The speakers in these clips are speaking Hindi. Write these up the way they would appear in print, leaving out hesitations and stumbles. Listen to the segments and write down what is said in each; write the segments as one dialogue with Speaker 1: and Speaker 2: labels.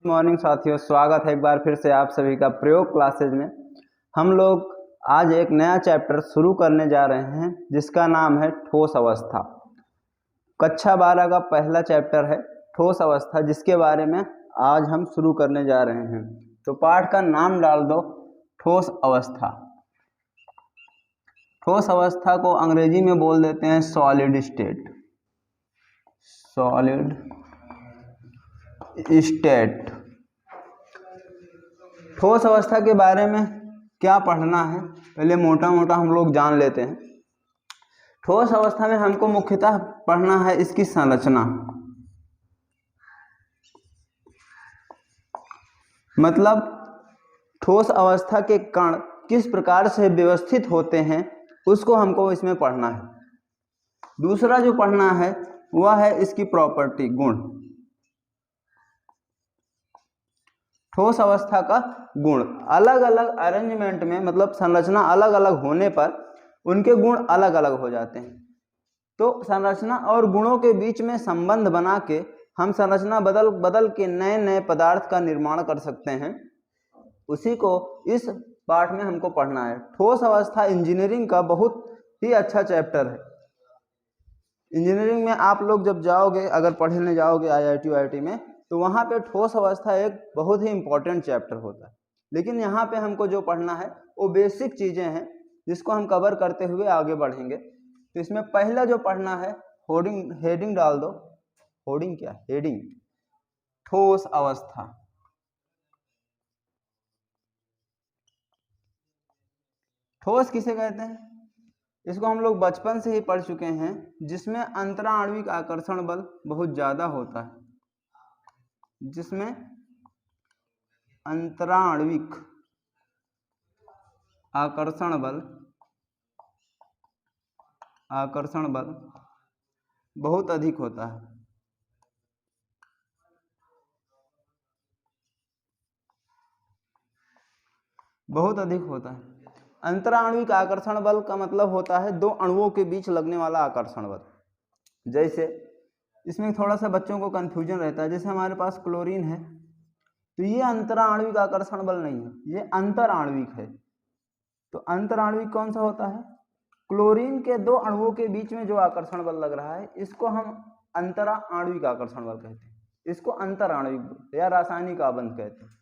Speaker 1: मॉर्निंग साथियों, स्वागत है एक बार फिर से आप सभी का प्रयोग क्लासेज में। हम लोग आज एक नया चैप्टर शुरू करने जा रहे हैं जिसका नाम है ठोस अवस्था। कक्षा 12 का पहला चैप्टर है ठोस अवस्था, जिसके बारे में आज हम शुरू करने जा रहे हैं। तो पाठ का नाम डाल दो ठोस अवस्था। ठोस अवस्था को अंग्रेजी में बोल देते हैं सॉलिड स्टेट। Solid state. ठोस अवस्था के बारे में क्या पढ़ना है, पहले मोटा मोटा हम लोग जान लेते हैं। ठोस अवस्था में हमको मुख्यतः पढ़ना है इसकी संरचना, मतलब ठोस अवस्था के कण किस प्रकार से व्यवस्थित होते हैं उसको हमको इसमें पढ़ना है। दूसरा जो पढ़ना है वह है इसकी प्रॉपर्टी, गुण। ठोस अवस्था का गुण अलग अलग अरेंजमेंट में, मतलब संरचना अलग अलग होने पर उनके गुण अलग अलग हो जाते हैं। तो संरचना और गुणों के बीच में संबंध बना के हम संरचना बदल बदल के नए नए पदार्थ का निर्माण कर सकते हैं। उसी को इस पाठ में हमको पढ़ना है। ठोस अवस्था इंजीनियरिंग का बहुत ही अच्छा चैप्टर है। इंजीनियरिंग में आप लोग जब जाओगे, अगर पढ़ने जाओगे IIT में, तो वहाँ पे ठोस अवस्था एक बहुत ही इम्पोर्टेंट चैप्टर होता है। लेकिन यहाँ पे हमको जो पढ़ना है वो बेसिक चीज़ें हैं जिसको हम कवर करते हुए आगे बढ़ेंगे। तो इसमें पहला जो पढ़ना है, हेडिंग डाल दो। हेडिंग ठोस अवस्था। ठोस किसे कहते हैं? इसको हम लोग बचपन से ही पढ़ चुके हैं, जिसमें अंतराणविक आकर्षण बल बहुत ज़्यादा होता है। जिसमें अंतराणविक आकर्षण बल बहुत अधिक होता है। बहुत अधिक होता है। अंतराणविक आकर्षण बल का मतलब होता है दो अणुओं के बीच लगने वाला आकर्षण बल। जैसे इसमें थोड़ा सा बच्चों को कंफ्यूजन रहता है, जैसे हमारे पास क्लोरीन है, तो ये अंतराणविक आकर्षण बल नहीं है, ये अंतराणविक है। तो अंतराणविक कौन सा होता है? क्लोरीन के दो अणुओं के बीच में जो आकर्षण बल लग रहा है, इसको हम अंतराणविक आकर्षण बल कहते हैं। इसको अंतराणविक या रासायनिक आबंध कहते हैं।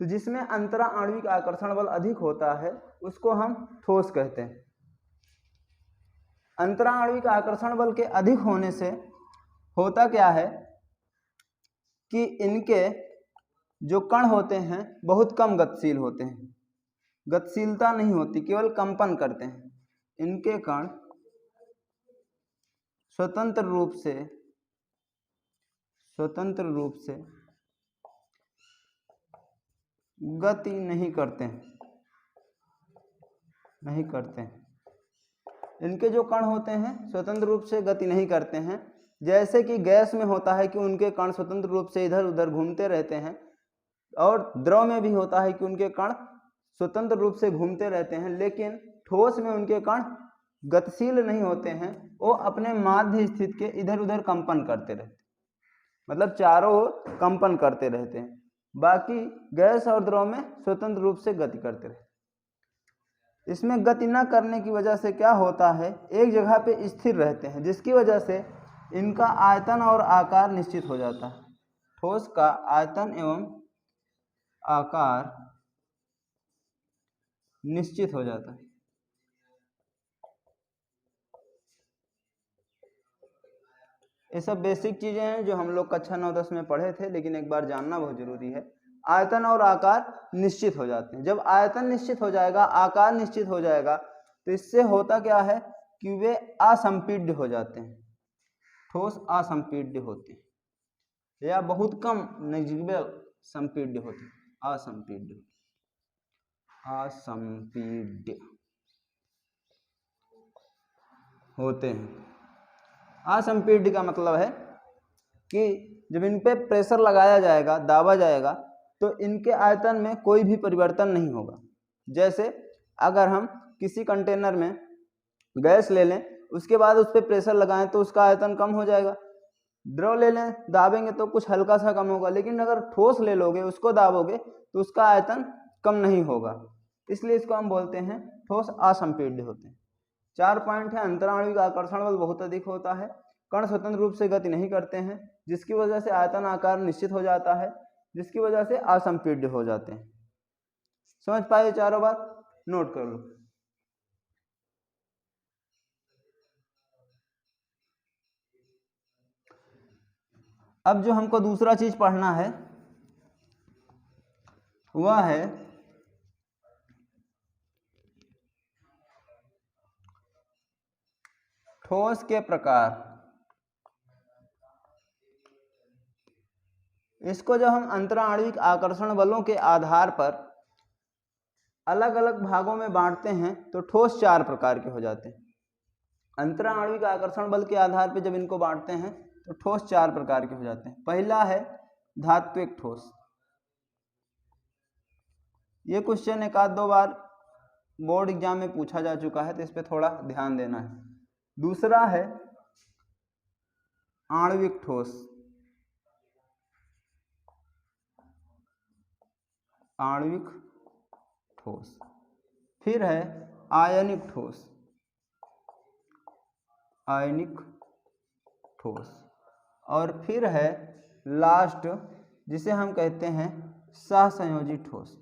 Speaker 1: तो जिसमें अंतराणविक आकर्षण बल अधिक होता है उसको हम ठोस कहते हैं। अंतराणविक आकर्षण बल के अधिक होने से होता क्या है कि इनके जो कण होते हैं बहुत कम गतिशील होते हैं। गतिशीलता नहीं होती, केवल कंपन करते हैं। इनके कण स्वतंत्र रूप से गति नहीं करते हैं। इनके जो कण होते हैं स्वतंत्र रूप से गति नहीं करते हैं। जैसे कि गैस में होता है कि उनके कण स्वतंत्र रूप से इधर उधर घूमते रहते हैं, और द्रव में भी होता है कि उनके कण स्वतंत्र रूप से घूमते रहते हैं। लेकिन ठोस में उनके कण गतिशील नहीं होते हैं, वो अपने माध्य स्थिति के इधर उधर कंपन करते रहते हैं, मतलब चारों ओर कंपन करते रहते हैं। बाकी गैस और द्रव में स्वतंत्र रूप से गति करते रहते हैं। इसमें गति न करने की वजह से क्या होता है, एक जगह पे स्थिर रहते हैं, जिसकी वजह से इनका आयतन और आकार निश्चित हो जाता है। ठोस का आयतन एवं आकार निश्चित हो जाता है। ये सब बेसिक चीजें हैं जो हम लोग कक्षा 9-10 में पढ़े थे, लेकिन एक बार जानना बहुत जरूरी है। आयतन और आकार निश्चित हो जाते हैं। जब आयतन निश्चित हो जाएगा, आकार निश्चित हो जाएगा, तो इससे होता क्या है कि वे असंपीड्य हो जाते हैं। ठोस असंपीड्य होते हैं, या बहुत कम नेग्लिजिबल संपीड्य होते हैं। असंपीड्य होते हैं। असंपीड्य का मतलब है कि जब इन पे प्रेशर लगाया जाएगा, दाबा जाएगा, तो इनके आयतन में कोई भी परिवर्तन नहीं होगा। जैसे अगर हम किसी कंटेनर में गैस ले लें, उसके बाद उस पर प्रेशर लगाएं तो उसका आयतन कम हो जाएगा। द्रव ले लें, दाबेंगे तो कुछ हल्का सा कम होगा, लेकिन अगर ठोस ले लोगे, उसको दाबोगे तो उसका आयतन कम नहीं होगा, इसलिए इसको हम बोलते हैं ठोस असंपीड्य होते हैं। 4 पॉइंट है, अंतराणविक आकर्षण बल बहुत अधिक होता है, कण स्वतंत्र रूप से गति नहीं करते हैं, जिसकी वजह से आयतन आकार निश्चित हो जाता है, जिसकी वजह से असंपीड्य हो जाते हैं। समझ पाए चारों बात? नोट कर लो। अब जो हमको दूसरा चीज पढ़ना है वह है ठोस के प्रकार। इसको जब हम अंतराणविक आकर्षण बलों के आधार पर अलग अलग भागों में बांटते हैं तो ठोस 4 प्रकार के हो जाते हैं। अंतराणविक आकर्षण बल के आधार पर जब इनको बांटते हैं तो ठोस 4 प्रकार के हो जाते हैं। पहला है धात्विक ठोस। ये क्वेश्चन एक आध दो बार बोर्ड एग्जाम में पूछा जा चुका है, तो इस पर थोड़ा ध्यान देना है। दूसरा है आणविक ठोस। आणविक ठोस। फिर है आयनिक ठोस। आयनिक ठोस। और फिर है लास्ट, जिसे हम कहते हैं सहसंयोजी ठोस।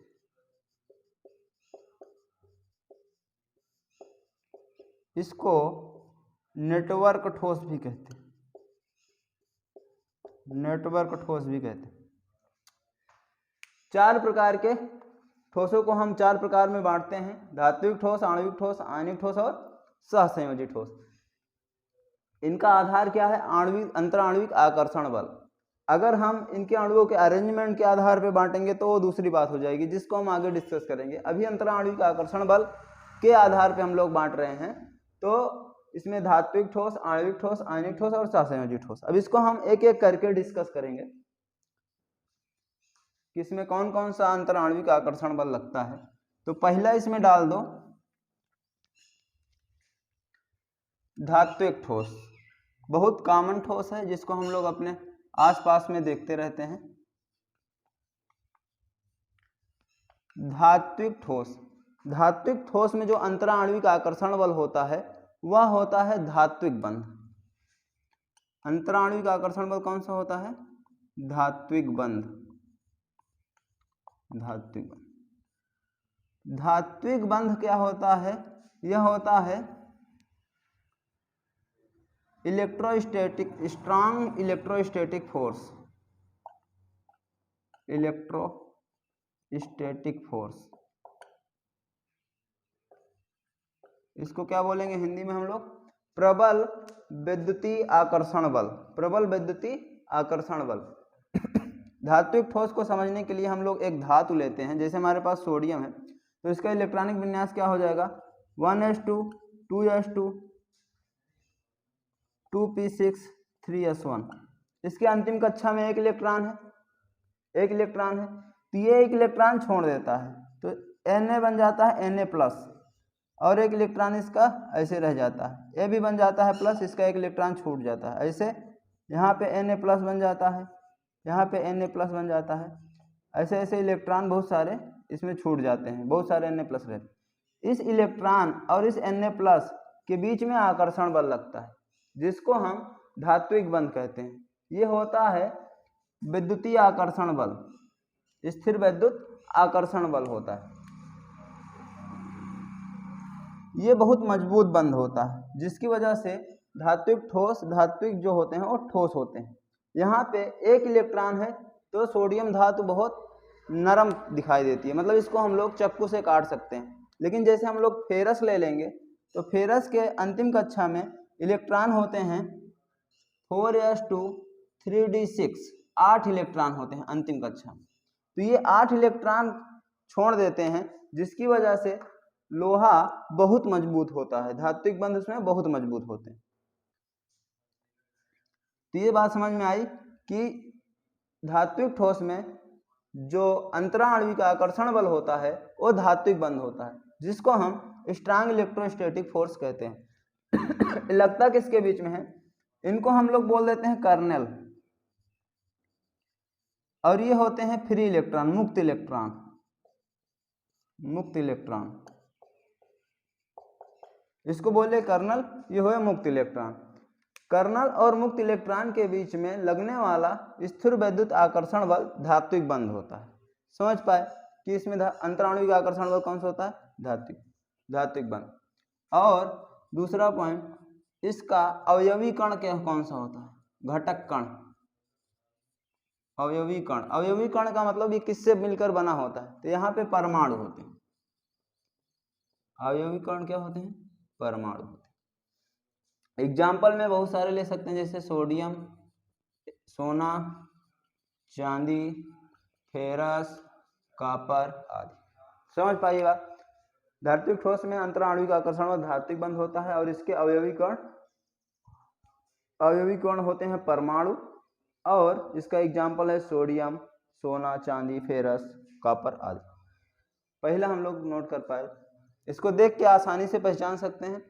Speaker 1: इसको नेटवर्क ठोस भी कहते हैं। नेटवर्क ठोस भी कहते हैं। 4 प्रकार के ठोसों को हम 4 प्रकार में बांटते हैं: धात्विक ठोस, आणविक ठोस, आयनिक ठोस और सहसंयोजी ठोस। इनका आधार क्या है? आणविक अंतराणविक आकर्षण बल। अगर हम इनके अणुओं के अरेंजमेंट के आधार पर बांटेंगे तो वो दूसरी बात हो जाएगी, जिसको हम आगे डिस्कस करेंगे। अभी अंतराणविक आकर्षण बल के आधार पर हम लोग बांट रहे हैं, तो इसमें धात्विक ठोस, आणविक ठोस, आयनिक ठोस और सहसंयोजी ठोस। अब इसको हम एक एक करके डिस्कस करेंगे कि इसमें कौन कौन सा अंतराणविक आकर्षण बल लगता है। तो पहला इसमें डाल दो धात्विक ठोस। बहुत कॉमन ठोस है, जिसको हम लोग अपने आसपास में देखते रहते हैं। धात्विक ठोस। धात्विक ठोस में जो अंतराणविक आकर्षण बल होता है वह होता है धात्विक बंध। अंतराणविक आकर्षण बल कौन सा होता है? धात्विक बंध। धात्विक बंध। धात्विक बंध क्या होता है? यह होता है electrostatic, strong electrostatic force. Electrostatic force, इसको क्या बोलेंगे हिंदी में हम लोग? प्रबल वैद्युतीय आकर्षण बल। प्रबल वैद्युतीय आकर्षण बल। धात्विक ठोस को समझने के लिए हम लोग एक धातु लेते हैं, जैसे हमारे पास सोडियम है, तो इसका इलेक्ट्रॉनिक विन्यास क्या हो जाएगा? 1s2 2s2 2p6 3s1। इसके अंतिम कक्षा में एक इलेक्ट्रॉन है, एक इलेक्ट्रॉन है, तो ये एक इलेक्ट्रॉन छोड़ देता है, तो Na बन जाता है Na+, और एक इलेक्ट्रॉन इसका ऐसे रह जाता है, ए भी बन जाता है प्लस, इसका एक इलेक्ट्रॉन छूट जाता है। ऐसे यहाँ पे Na+ बन जाता है, यहाँ पे Na+ बन जाता है। ऐसे ऐसे इलेक्ट्रॉन बहुत सारे इसमें छूट जाते हैं, बहुत सारे Na+ रहते। इस इलेक्ट्रॉन और इस Na+ के बीच में आकर्षण बल लगता है, जिसको हम धात्विक बंध कहते हैं। ये होता है विद्युतीय आकर्षण बल, स्थिर विद्युत आकर्षण बल होता है। ये बहुत मजबूत बंध होता है, जिसकी वजह से धात्विक ठोस, धात्विक जो होते हैं वो ठोस होते हैं। यहाँ पे एक इलेक्ट्रॉन है तो सोडियम धातु बहुत नरम दिखाई देती है, मतलब इसको हम लोग चाकू से काट सकते हैं। लेकिन जैसे हम लोग फेरस ले लेंगे तो फेरस के अंतिम कक्षा में इलेक्ट्रॉन होते हैं 4s2 3d6, 8 इलेक्ट्रॉन होते हैं अंतिम कक्षा में। तो ये 8 इलेक्ट्रॉन छोड़ देते हैं, जिसकी वजह से लोहा बहुत मजबूत होता है। धात्विक बंध उसमें बहुत मजबूत होते हैं। तो ये बात समझ में आई कि धात्विक ठोस में जो अंतराणविक आकर्षण बल होता है वो धात्विक बंध होता है, जिसको हम स्ट्रांग इलेक्ट्रोस्टैटिक फोर्स कहते हैं। लगता किसके बीच में है? इनको हम लोग बोल देते हैं कर्नेल। और ये होते हैं फ्री इलेक्ट्रॉन, मुक्त इलेक्ट्रॉन, मुक्त इलेक्ट्रॉन, इसको बोले कर्नल, ये हुए मुक्त इलेक्ट्रॉन। कर्नल और मुक्त इलेक्ट्रॉन के बीच में लगने वाला स्थिर वैद्युत आकर्षण बल धात्विक बंध होता है। समझ पाए कि इसमें अंतराणुविक आकर्षण बल कौन सा होता है? धात्विक बंध। और दूसरा पॉइंट, इसका अवयवी कण क्या कौन सा होता है? घटक कण, अवयवी कण। अवयवी कण का मतलब ये किससे मिलकर बना होता है? तो यहाँ पे परमाणु होते हैं। अवयवी कण क्या होते हैं? परमाणु होते हैं। एग्जाम्पल में बहुत सारे ले सकते हैं, जैसे सोडियम, सोना, चांदी, फेरस, कॉपर आदि। समझ पाइएगा। धात्विक ठोस में अंतराणुविक आकर्षण और धात्विक बंध होता है और इसके अवयवी कण होते हैं परमाणु। और इसका एग्जाम्पल है सोडियम, सोना, चांदी, फेरस, कॉपर आदि। पहला हम लोग नोट कर पाए, इसको देख के आसानी से पहचान सकते हैं,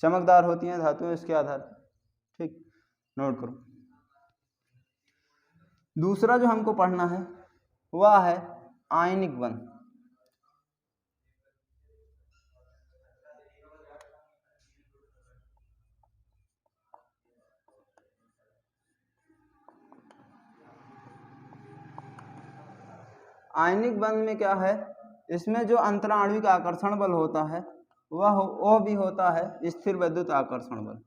Speaker 1: चमकदार होती हैं धातुएं इसके आधार। ठीक, नोट करो। दूसरा जो हमको पढ़ना है वह है आयनिक बंध। आयनिक बंध में क्या है? इसमें जो अंतराणुविक आकर्षण बल होता है वह भी होता है स्थिर वैद्युत आकर्षण बल।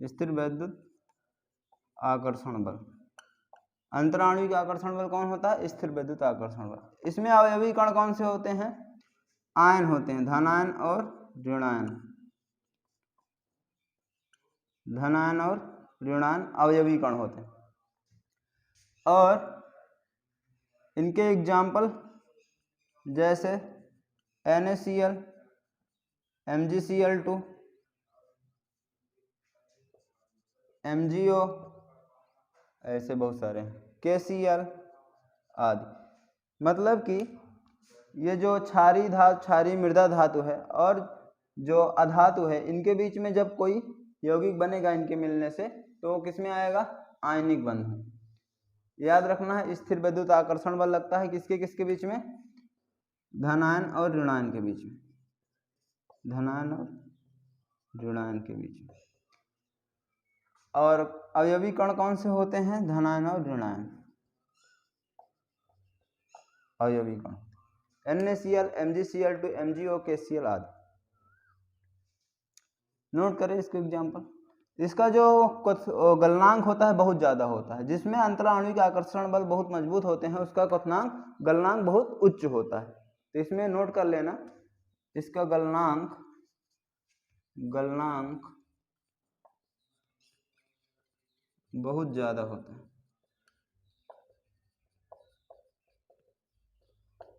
Speaker 1: स्थिर वैद्युत आकर्षण बल। अंतराणुविक आकर्षण बल कौन होता है? स्थिर वैद्युत आकर्षण बल। इसमें अवयवी कण कौन से होते हैं? आयन होते हैं, धनायन और ऋणायन। धनायन और ऋणायन अवयवी कण होते हैं। और इनके एग्जाम्पल जैसे NaCl, MgCl2, MgO, ऐसे बहुत सारे हैं, KCl आदि। मतलब कि ये जो क्षारीय मृदा धातु है और जो अधातु है, इनके बीच में जब कोई यौगिक बनेगा इनके मिलने से, तो वो किस में आएगा? आयनिक बंध में। याद रखना है, स्थिर वैद्युत आकर्षण बल लगता है किसके किसके बीच में? धनायन और ऋणायन के बीच में। धनायन और ऋणायन के बीच में। और अवयवी कण कौन से होते हैं? धनायन और ऋणायन अवयवी कण। NaCl, MgCl2, MgO, KCl आदि। नोट करें इसके एग्जाम्पल। इसका जो गलनांक होता है बहुत ज्यादा होता है। जिसमें अंतराणुविक आकर्षण बल बहुत मजबूत होते हैं उसका गलनांक बहुत उच्च होता है। तो इसमें नोट कर लेना, इसका गलनांक बहुत ज्यादा होता है।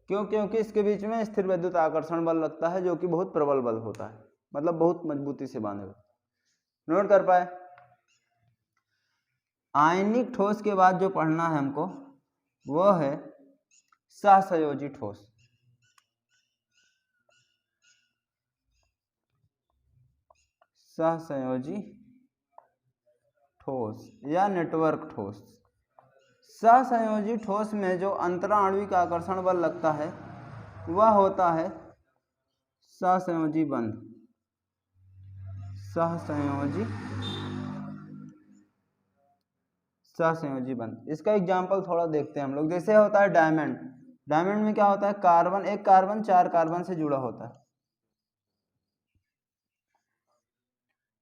Speaker 1: क्यों? क्योंकि इसके बीच में स्थिर वैद्युत आकर्षण बल लगता है जो कि बहुत प्रबल बल होता है, मतलब बहुत मजबूती से बांधे हुए। नोट कर पाए। आयनिक ठोस के बाद जो पढ़ना है हमको वह है सहसंयोजी ठोस। सहसंयोजी ठोस या नेटवर्क ठोस। सहसंयोजी ठोस में जो अंतराणुविक आकर्षण बल लगता है वह होता है सहसंयोजी बंध। सहसंयोजी बंध। इसका एग्जाम्पल थोड़ा देखते हैं हम लोग। जैसे होता है डायमंड। डायमंड में क्या होता है? एक कार्बन 4 कार्बन से जुड़ा होता है।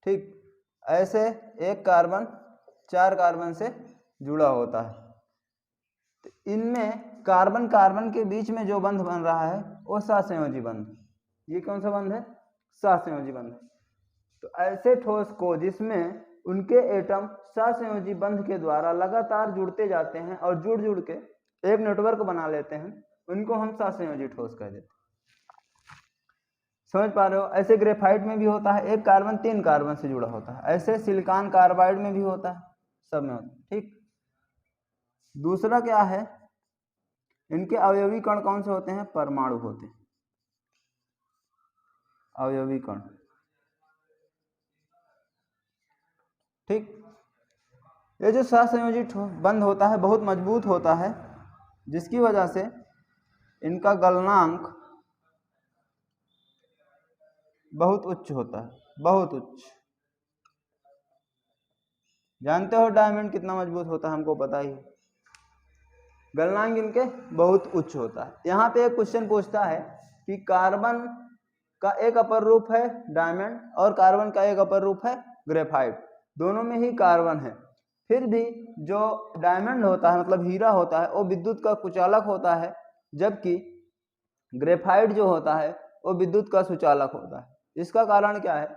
Speaker 1: ठीक, ऐसे एक कार्बन 4 कार्बन से जुड़ा होता है। तो इनमें कार्बन कार्बन के बीच में जो बंध बन रहा है वो सहसंयोजी बंध। ये कौन सा बंध है? सहसंयोजी बंध। तो ऐसे ठोस को जिसमें उनके एटम सहसंयोजी बंध के द्वारा लगातार जुड़ते जाते हैं और जुड़ जुड़ के एक नेटवर्क बना लेते हैं, उनको हम सहसंयोजी ठोस कह देते हैं। समझ पा रहे हो? ऐसे ग्रेफाइट में भी होता है, एक कार्बन 3 कार्बन से जुड़ा होता है। ऐसे सिलिकॉन कार्बाइड में भी होता है, सब में होता है। ठीक, दूसरा क्या है? इनके अवयवी कण कौन से होते हैं? परमाणु होते हैं। अवयवी कण। ठीक, ये जो सहसंयोजी बंध होता है बहुत मजबूत होता है, जिसकी वजह से इनका गलनांक बहुत उच्च होता है, बहुत उच्च। जानते हो डायमंड कितना मजबूत होता है, हमको पता ही। गलनांक इनके बहुत उच्च होता है। यहाँ पे एक क्वेश्चन पूछता है कि कार्बन का एक अपर रूप है डायमंड और कार्बन का एक अपर रूप है ग्रेफाइट, दोनों में ही कार्बन है, फिर भी जो डायमंड होता है मतलब हीरा होता है वो विद्युत का कुचालक होता है, जबकि ग्रेफाइट जो होता है वो विद्युत का सुचालक होता है। इसका कारण क्या है?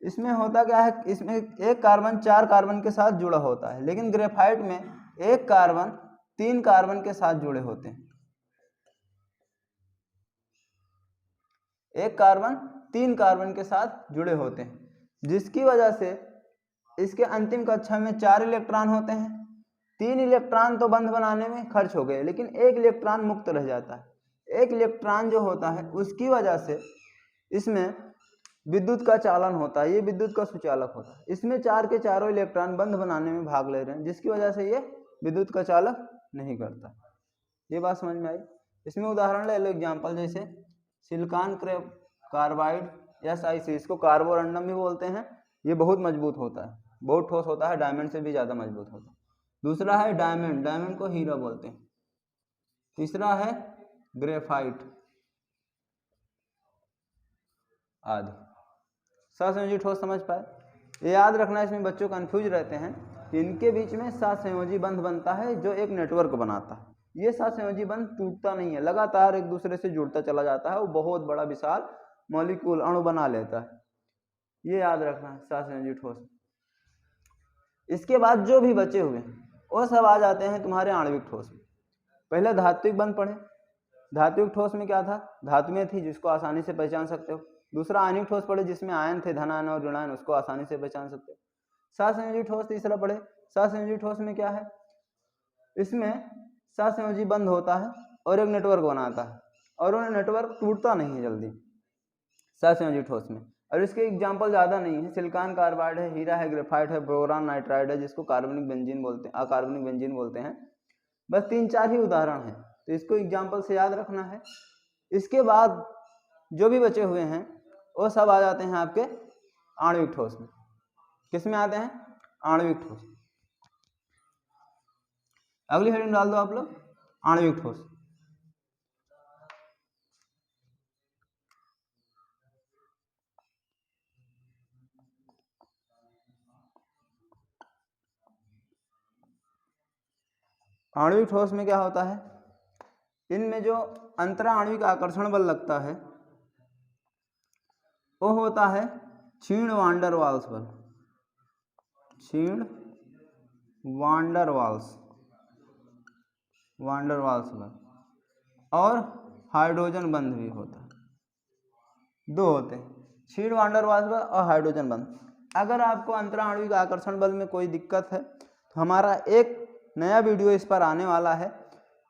Speaker 1: इसमें होता क्या है, इसमें एक कार्बन 4 कार्बन के साथ जुड़ा होता है, लेकिन ग्रेफाइट में एक कार्बन 3 कार्बन के साथ जुड़े होते हैं। एक कार्बन 3 कार्बन के साथ जुड़े होते हैं, जिसकी वजह से इसके अंतिम कक्षा में 4 इलेक्ट्रॉन होते हैं। 3 इलेक्ट्रॉन तो बंध बनाने में खर्च हो गए, लेकिन एक इलेक्ट्रॉन मुक्त रह जाता है। एक इलेक्ट्रॉन जो होता है उसकी वजह से इसमें विद्युत का चालन होता है, ये विद्युत का सुचालक होता है। इसमें 4 के चारों इलेक्ट्रॉन बंध बनाने में भाग ले रहे हैं, जिसकी वजह से ये विद्युत का चालक नहीं करता। ये बात समझ में आई? इसमें उदाहरण ले लो एग्जाम्पल, जैसे सिलिकॉन कार्बाइड SiC, इसको कार्बोरंडम भी बोलते हैं। ये बहुत मजबूत होता है, बहुत ठोस होता है, डायमंड से भी ज़्यादा मजबूत होता है। दूसरा है डायमंड, डायमंड को हीरा बोलते हैं। तीसरा है ग्रेफाइट आदि। सहसंयोजी ठोस समझ पाए? ये याद रखना, इसमें बच्चों कंफ्यूज रहते हैं कि इनके बीच में सहसंयोजी बंध बनता है जो एक नेटवर्क बनाता है। ये सहसंयोजी बंध टूटता नहीं है, लगातार एक दूसरे से जुड़ता चला जाता है, वो बहुत बड़ा विशाल मॉलिक्यूल अणु बना लेता है। ये याद रखना सहसंयोजी ठोस। इसके बाद जो भी बचे हुए वो सब आ जाते हैं तुम्हारे आणविक ठोस में। पहले धात्विक बंध पढ़े। धात्विक ठोस में क्या था? धातुएं थी जिसको आसानी से पहचान सकते हो। दूसरा आयनिक ठोस पढ़े जिसमें आयन थे, धन आयन और ऋण आयन, उसको आसानी से पहचान सकते हो। सहसंयोजी ठोस तीसरा पढ़े। सहसंयोजी ठोस में क्या है? इसमें सहसंयोजी बंध होता है और एक नेटवर्क बनाता है, और वो नेटवर्क टूटता नहीं है जल्दी सहसंयोजी ठोस में। और इसके एग्जाम्पल ज़्यादा नहीं है, सिलिकॉन कार्बाइड है, हीरा है, ग्रेफाइट है, बोरान नाइट्राइड है, जिसको कार्बनिक बेंजीन बोलते हैं, अकार्बनिक बेंजीन बोलते हैं। बस 3-4 ही उदाहरण हैं, तो इसको एग्जाम्पल से याद रखना है। इसके बाद जो भी बचे हुए हैं वो सब आ जाते हैं आपके आणविक ठोस में। किस में आते हैं? आणविक ठोस। अगली हेडिंग डाल दो आप लोग, आणविक ठोस। आणविक ठोस में क्या होता है? इनमें जो अंतरा आणविक आकर्षण बल लगता है वो होता है क्षीण वांडर वाल्स बल। क्षीण वांडर वाल्स बल और हाइड्रोजन बंध भी होता है। 2 होते हैं, क्षीण वांडर वाल्स बल और हाइड्रोजन बंध। अगर आपको अंतरा आणविक आकर्षण बल में कोई दिक्कत है तो हमारा एक नया वीडियो इस पर आने वाला है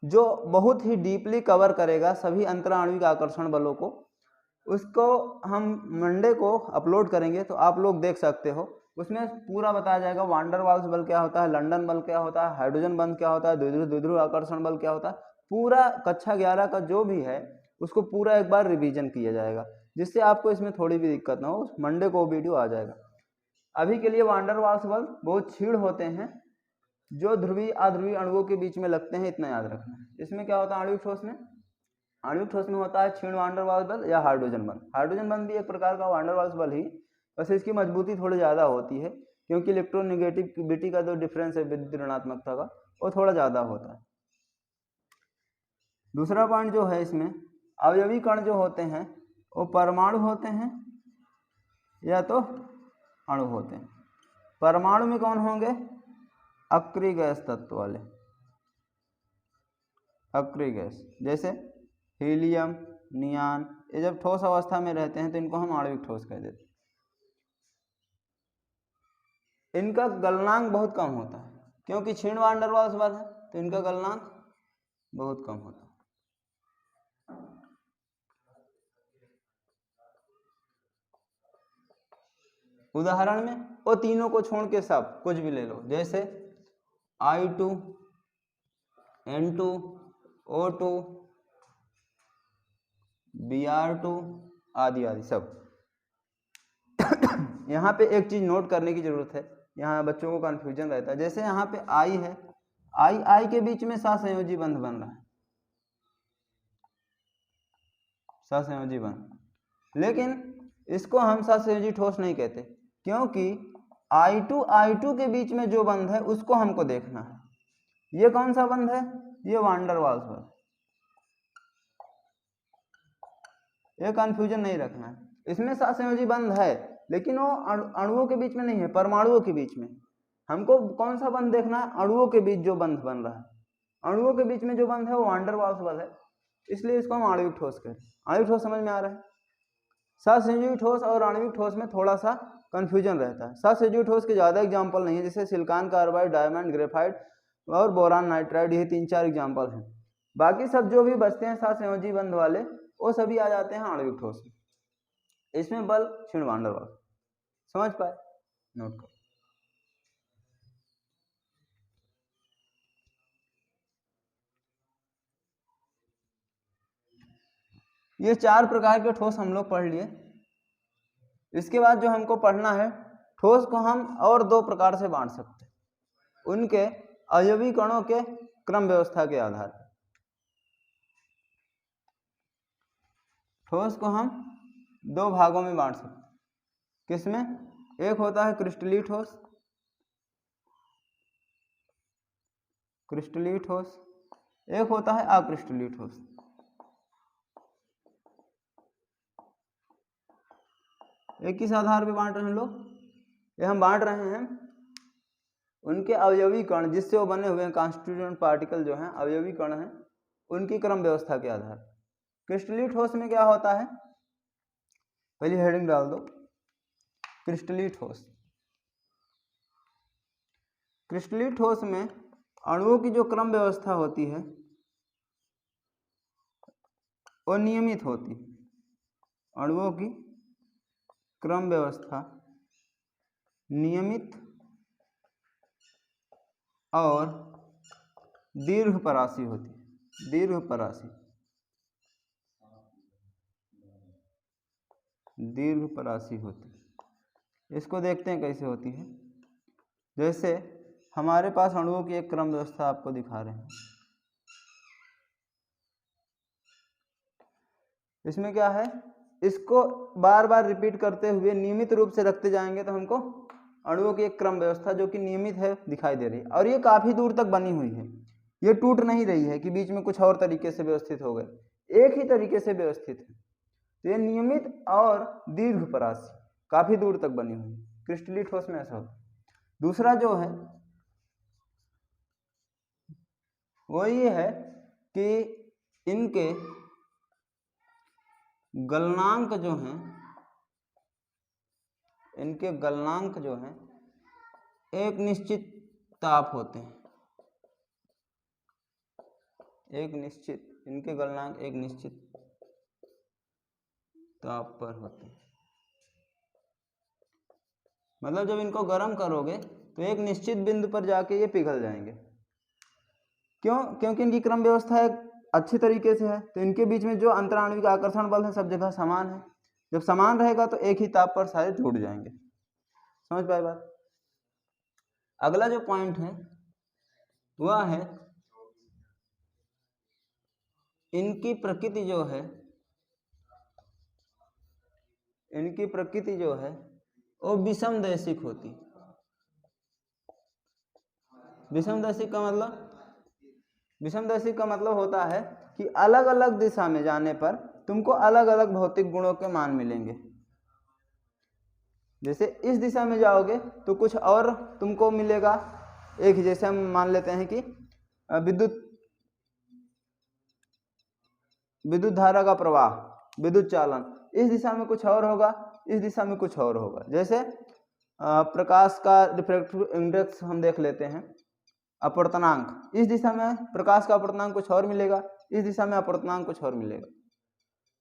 Speaker 1: जो बहुत ही डीपली कवर करेगा सभी अंतरा आणविक आकर्षण बलों को। उसको हम मंडे को अपलोड करेंगे, तो आप लोग देख सकते हो। उसमें पूरा बताया जाएगा वांडर वाल्स बल क्या होता है, लंदन बल क्या होता है, हाइड्रोजन बंध क्या होता है, द्विध्रुव आकर्षण बल क्या होता है। पूरा कक्षा 11 का जो भी है उसको पूरा एक बार रिवीजन किया जाएगा, जिससे आपको इसमें थोड़ी भी दिक्कत ना हो। मंडे को वीडियो आ जाएगा। अभी के लिए वांडर वाल्स बल बहुत क्षीण होते हैं जो ध्रुवीय अध्रुवीय अणुओं के बीच में लगते हैं, इतना याद रखना है। इसमें क्या होता है आणविक ठोस में? आणविक ठोस में होता है क्षीण वांडर वाल्स बल या हाइड्रोजन बंध। हाइड्रोजन बंध भी एक प्रकार का वांडर वाल्स बल ही, बस इसकी मजबूती थोड़ी ज़्यादा होती है, क्योंकि इलेक्ट्रोनेगेटिविटी का जो डिफरेंस है विद्युत ऋणात्मकता का, वो थोड़ा ज़्यादा होता है। दूसरा पॉइंट जो है इसमें, अवयवी कण जो होते हैं वो परमाणु होते हैं या तो अणु होते हैं। परमाणु में कौन होंगे? अक्रिय गैस तत्व वाले, अक्रिय गैस, जैसे हीलियम, नियान। ये जब ठोस अवस्था में रहते हैं तो इनको हम आणविक ठोस कह देते हैं। इनका गलनांक बहुत कम होता है, क्योंकि क्षीण वांडर वाल्स बल है तो इनका गलनांक बहुत कम होता है। उदाहरण में वो तीनों को छोड़ के सब कुछ भी ले लो, जैसे I2 N2 O2 Br2 आदि आदि सब। यहाँ पे एक चीज नोट करने की जरूरत है, यहाँ बच्चों को कंफ्यूजन रहता है। जैसे यहाँ पे I है, I के बीच में सहसंयोजी बंध बन रहा है, सहसंयोजी बंध, लेकिन इसको हम सहसंयोजी ठोस नहीं कहते, क्योंकि I2 के बीच में जो बंध है उसको हमको देखना है। ये कौन सा बंध है? ये वान डर वाल्स बंध। ये कंफ्यूजन नहीं रखना है, इसमें सहसंयोजी बंध है लेकिन वो अणुओं के बीच में नहीं है, परमाणुओं के बीच में। हमको कौन सा बंध देखना है? अणुओं के बीच जो बंध बन रहा है, अणुओं के बीच में जो बंध है वो वान डर वाल्स बंध है, इसलिए इसको हम आणविक ठोस कहते हैं। आणविक ठोस समझ में आ रहा है? सहसंयोजी ठोस और आणविक ठोस में थोड़ा सा कंफ्यूजन रहता है। सहसंयोजी ठोस के ज्यादा एग्जांपल नहीं है, जैसे सिलिकॉन कार्बाइड, डायमंड, ग्रेफाइट और बोरान नाइट्राइड, ये 3-4 एग्जांपल हैं। बाकी सब जो भी बचते हैं सहसंयोजी बंध वाले, वो सभी आ जाते हैं आणविक ठोस में। इसमें बल क्षीण वान डर वाल्स। समझ पाए? नोट करो। ये 4 प्रकार के ठोस हम लोग पढ़ लिए। इसके बाद जो हमको पढ़ना है, ठोस को हम और 2 प्रकार से बांट सकते हैं, उनके अवयवी कणों के क्रम व्यवस्था के आधार पर। ठोस को हम 2 भागों में बांट सकते हैं। किसमें? एक होता है क्रिस्टलीय ठोस, क्रिस्टलीय ठोस, एक होता है अक्रिस्टलीय ठोस। एक किस आधार पे बांट रहे हैं हम लोग? ये हम बांट रहे हैं उनके अवयवी कण जिससे वो बने हुए हैं, कॉन्स्टिट्यूएंट पार्टिकल जो हैं, अवयवी कण हैं, उनकी क्रम व्यवस्था के आधार। क्रिस्टलीय ठोस में क्या होता है? पहली हेडिंग डाल दो, क्रिस्टलीय ठोस। क्रिस्टलीय ठोस में अणुओं की जो क्रम व्यवस्था होती है वो नियमित होती है। अणुओं की क्रम व्यवस्था नियमित और दीर्घपरासी होती है, दीर्घपरासी, दीर्घपरासी होती है। इसको देखते हैं कैसे होती है। जैसे हमारे पास अणुओं की एक क्रम व्यवस्था आपको दिखा रहे हैं। इसमें क्या है? इसको बार बार रिपीट करते हुए नियमित रूप से रखते जाएंगे तो हमको अणुओं की एक क्रम व्यवस्था जो कि नियमित है दिखाई दे रही है, और ये काफी दूर तक बनी हुई है। ये टूट नहीं रही है कि बीच में कुछ और तरीके से व्यवस्थित हो गए, एक ही तरीके से व्यवस्थित है। तो ये नियमित और दीर्घपरासी काफी दूर तक बनी हुई है। क्रिस्टलीय ठोस में ऐसा होता है। दूसरा जो है वो ये है कि इनके गलनांक जो हैं, इनके गलनांक जो हैं एक निश्चित ताप होते हैं, एक निश्चित, इनके गलनांक एक निश्चित ताप पर होते हैं। मतलब जब इनको गर्म करोगे तो एक निश्चित बिंदु पर जाके ये पिघल जाएंगे। क्यों? क्योंकि इनकी क्रम व्यवस्था एक अच्छी तरीके से है, तो इनके बीच में जो अंतराणविक आकर्षण बल है सब जगह समान है। जब समान रहेगा तो एक ही ताप पर सारे जुड़ जाएंगे। समझ पाए बात? अगला जो पॉइंट है वह है इनकी प्रकृति जो है, इनकी प्रकृति जो है वो विषमदैशिक होती। विषमदैशिक का मतलब, विषमदैशिक का मतलब होता है कि अलग अलग दिशा में जाने पर तुमको अलग अलग भौतिक गुणों के मान मिलेंगे। जैसे इस दिशा में जाओगे तो कुछ और तुमको मिलेगा, एक जैसे हम मान लेते हैं कि विद्युत धारा का प्रवाह, विद्युत चालन, इस दिशा में कुछ और होगा, इस दिशा में कुछ और होगा। जैसे प्रकाश का रिफ्रैक्टिव इंडेक्स हम देख लेते हैं, अपवर्तनांक, इस दिशा में प्रकाश का अपवर्तनांक कुछ और मिलेगा, इस दिशा में अपवर्तनांक कुछ और मिलेगा,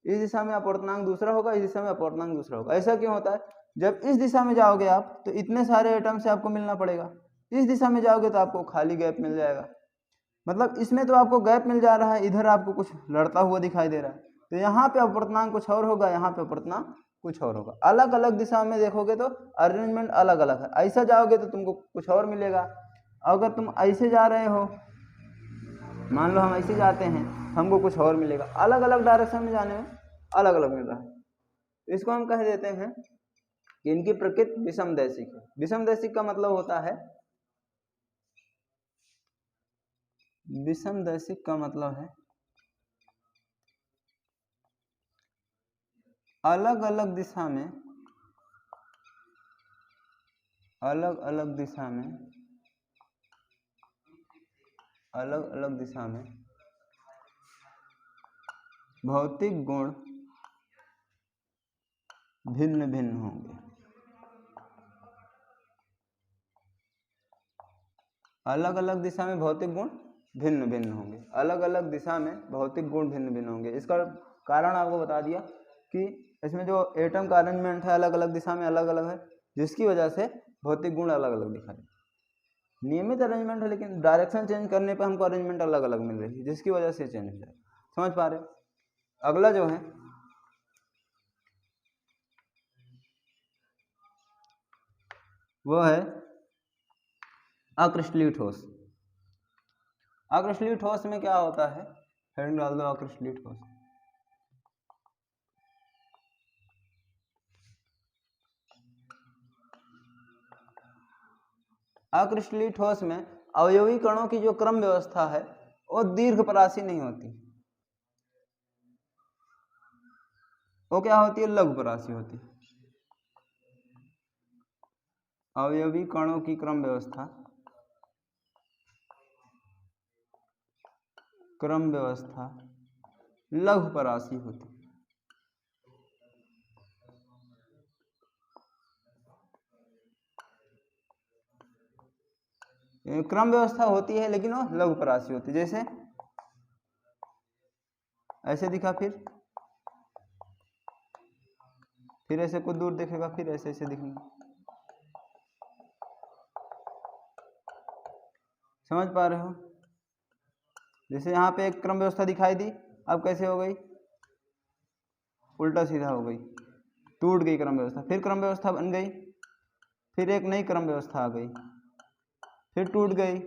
Speaker 1: इस दिशा में अपवर्तनांक दूसरा होगा, इस दिशा में अपवर्तनांक दूसरा होगा। ऐसा क्यों होता है? जब इस दिशा में जाओगे आप तो इतने सारे एटम से आपको मिलना पड़ेगा, इस दिशा में जाओगे तो आपको खाली गैप मिल जाएगा। मतलब इसमें तो आपको गैप मिल जा रहा है, इधर आपको कुछ लड़ता हुआ दिखाई दे रहा है, तो यहाँ पे अपवर्तनांक कुछ और होगा, यहाँ पे अपवर्तनांक कुछ और होगा। अलग अलग दिशा में देखोगे तो अरेंजमेंट अलग अलग है। ऐसा जाओगे तो तुमको कुछ और मिलेगा, अगर तुम ऐसे जा रहे हो, मान लो हम ऐसे जाते हैं, हमको कुछ और मिलेगा। अलग अलग डायरेक्शन में जाने में अलग अलग मिल रहा है। इसको हम कह देते हैं कि इनकी प्रकृति विषमदैशिक है। विषमदैशिक का मतलब होता है, विषमदैशिक का मतलब है अलग अलग दिशा में, अलग अलग दिशा में, अलग अलग दिशा में भौतिक गुण भिन्न भिन्न होंगे। अलग अलग दिशा में भौतिक गुण भिन्न भिन्न होंगे, अलग अलग दिशा में भौतिक गुण भिन्न भिन्न होंगे। इसका कारण आपको बता दिया कि इसमें जो एटम का अरेंजमेंट है अलग अलग दिशा में अलग अलग है, जिसकी वजह से भौतिक गुण अलग अलग दिखाई। नियमित अरेंजमेंट है, लेकिन डायरेक्शन चेंज करने पर हमको अरेंजमेंट अलग अलग मिल रही है, जिसकी वजह से चेंज हो जाए। समझ पा रहे? अगला जो है वो है अक्रिस्टलीय ठोस। अक्रिस्टलीय ठोस में क्या होता है, हेडिंग डाल दो अक्रिस्टलीय ठोस। अक्रिस्टलीय ठोस में अवयवी कणों की जो क्रम व्यवस्था है वो दीर्घपरासी नहीं होती, वो क्या होती है, लघुपरासी होती है। अवयवी कणों की क्रम व्यवस्था, क्रम व्यवस्था लघुपरासी होती है। क्रम व्यवस्था होती है लेकिन वो लघुपरासी होती है। जैसे ऐसे दिखा, फिर ऐसे कुछ दूर दिखेगा, फिर ऐसे ऐसे दिखेगा। समझ पा रहे हो? जैसे यहाँ पे एक क्रम व्यवस्था दिखाई दी, अब कैसे हो गई, उल्टा सीधा हो गई, टूट गई क्रम व्यवस्था। फिर क्रम व्यवस्था बन गई, फिर एक नई क्रम व्यवस्था आ गई, फिर टूट गई,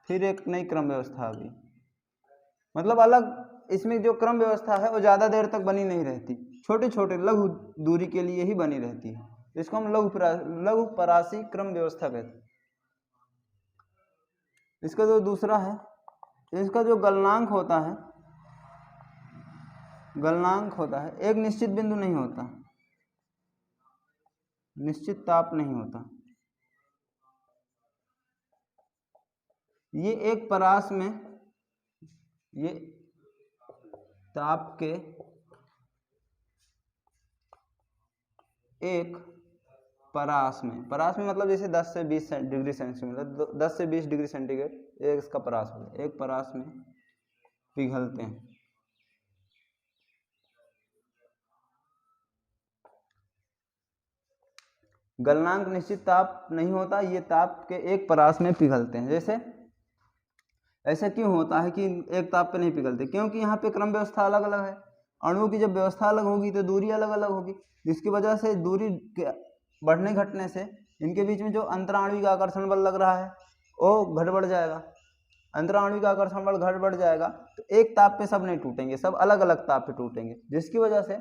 Speaker 1: फिर एक नई क्रम व्यवस्था आ गई। मतलब अलग, इसमें जो क्रम व्यवस्था है वो ज्यादा देर तक बनी नहीं रहती, छोटे छोटे लघु दूरी के लिए ही बनी रहती है। इसको हम लघुपरासी क्रम व्यवस्था कहते हैं। इसका जो दूसरा है, इसका जो गलनांक होता है, गलनांक होता है, एक निश्चित बिंदु नहीं होता, निश्चित ताप नहीं होता। ये एक परास में, ये ताप के एक परास में, परास में मतलब जैसे 10 से 20 डिग्री सेंटीग्रेड, 10 से 20 डिग्री सेंटीग्रेड एक इसका परास हो, एक परास में पिघलते हैं। गलनांक निश्चित ताप नहीं होता, ये ताप के एक परास में पिघलते हैं। जैसे ऐसा क्यों होता है कि एक ताप पे नहीं पिघलते, क्योंकि यहाँ पे क्रम व्यवस्था अलग अलग है। अणुओं की जब व्यवस्था अलग होगी तो दूरी अलग अलग होगी, जिसकी वजह से दूरी के बढ़ने घटने से इनके बीच में जो अंतराणविक आकर्षण बल लग रहा है वो घट बढ़ जाएगा। अंतराणविक आकर्षण बल घट बढ़ जाएगा तो एक ताप पे सब नहीं टूटेंगे, सब अलग अलग ताप पे टूटेंगे, जिसकी वजह से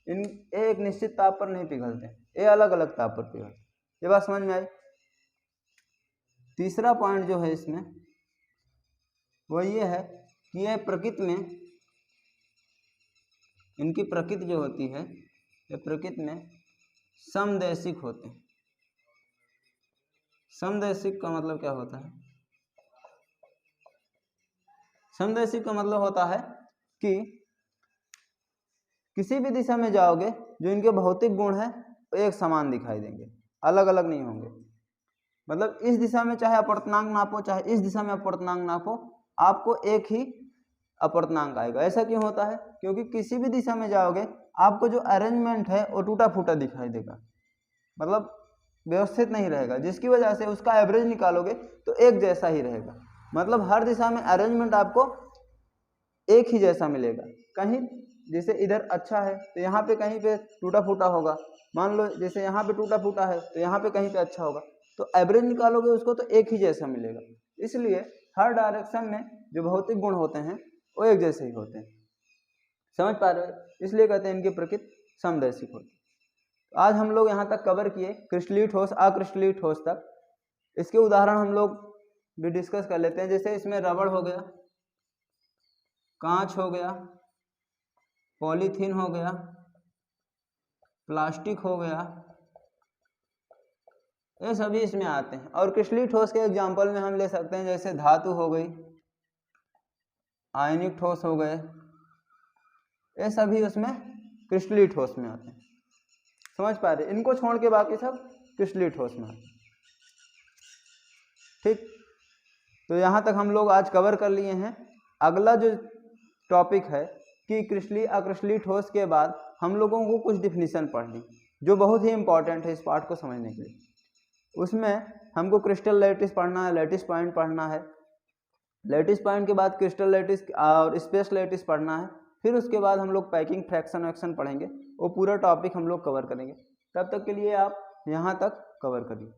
Speaker 1: इन एक निश्चित ताप पर नहीं पिघलते, ये अलग अलग ताप पर पिघलते। ये बात समझ में आई? तीसरा पॉइंट जो है इसमें वो ये है कि ये प्रकृति में, इनकी प्रकृति जो होती है ये प्रकृति में समदैशिक होते हैं। समदैशिक का मतलब क्या होता है? समदैशिक का मतलब होता है कि किसी भी दिशा में जाओगे जो इनके भौतिक गुण है वो एक समान दिखाई देंगे, अलग अलग नहीं होंगे। मतलब इस दिशा में चाहे अपवर्तनांक नापो, चाहे इस दिशा में अपवर्तनांक नापो, आपको एक ही अपवर्तनांक आएगा। ऐसा क्यों होता है? क्योंकि किसी भी दिशा में जाओगे आपको जो अरेंजमेंट है वो टूटा फूटा दिखाई देगा। मतलब व्यवस्थित नहीं रहेगा, जिसकी वजह से उसका एवरेज निकालोगे तो एक जैसा ही रहेगा। मतलब हर दिशा में अरेंजमेंट आपको एक ही जैसा मिलेगा। कहीं जैसे इधर अच्छा है तो यहाँ पे कहीं पे टूटा फूटा होगा, मान लो जैसे यहाँ पे टूटा फूटा है तो यहाँ पे कहीं पे अच्छा होगा, तो एवरेज निकालोगे उसको तो एक ही जैसा मिलेगा। इसलिए हर डायरेक्शन में जो भौतिक गुण होते हैं वो एक जैसे ही होते हैं। समझ पा रहे हो? इसलिए कहते हैं इनकी प्रकृति समदैशिक होती है। तो आज हम लोग यहाँ तक कवर किए क्रिस्टलीय ठोस अक्रिस्टलीय ठोस तक। इसके उदाहरण हम लोग भी डिस्कस कर लेते हैं। जैसे इसमें रबड़ हो गया, कांच हो गया, पॉलीथीन हो गया, प्लास्टिक हो गया, ये सभी इसमें आते हैं। और क्रिस्टलीय ठोस के एग्जांपल में हम ले सकते हैं जैसे धातु हो गई, आयनिक ठोस हो गए, ये सभी उसमें क्रिस्टलीय ठोस में आते हैं। समझ पा रहे? इनको छोड़ के बाकी सब क्रिस्टलीय ठोस में आते हैं। ठीक, तो यहाँ तक हम लोग आज कवर कर लिए हैं। अगला जो टॉपिक है कि क्रिस्टलीय अक्रिस्टलीय ठोस के बाद हम लोगों को कुछ डिफिनीशन पढ़नी जो बहुत ही इंपॉर्टेंट है इस पार्ट को समझने के लिए। उसमें हमको क्रिस्टल लैटिस पढ़ना है, लैटिस पॉइंट पढ़ना है, लैटिस पॉइंट के बाद क्रिस्टल लैटिस और स्पेस लैटिस पढ़ना है। फिर उसके बाद हम लोग पैकिंग फ्रैक्शन वैक्शन पढ़ेंगे, वो पूरा टॉपिक हम लोग कवर करेंगे। तब तक के लिए आप यहाँ तक कवर करिए।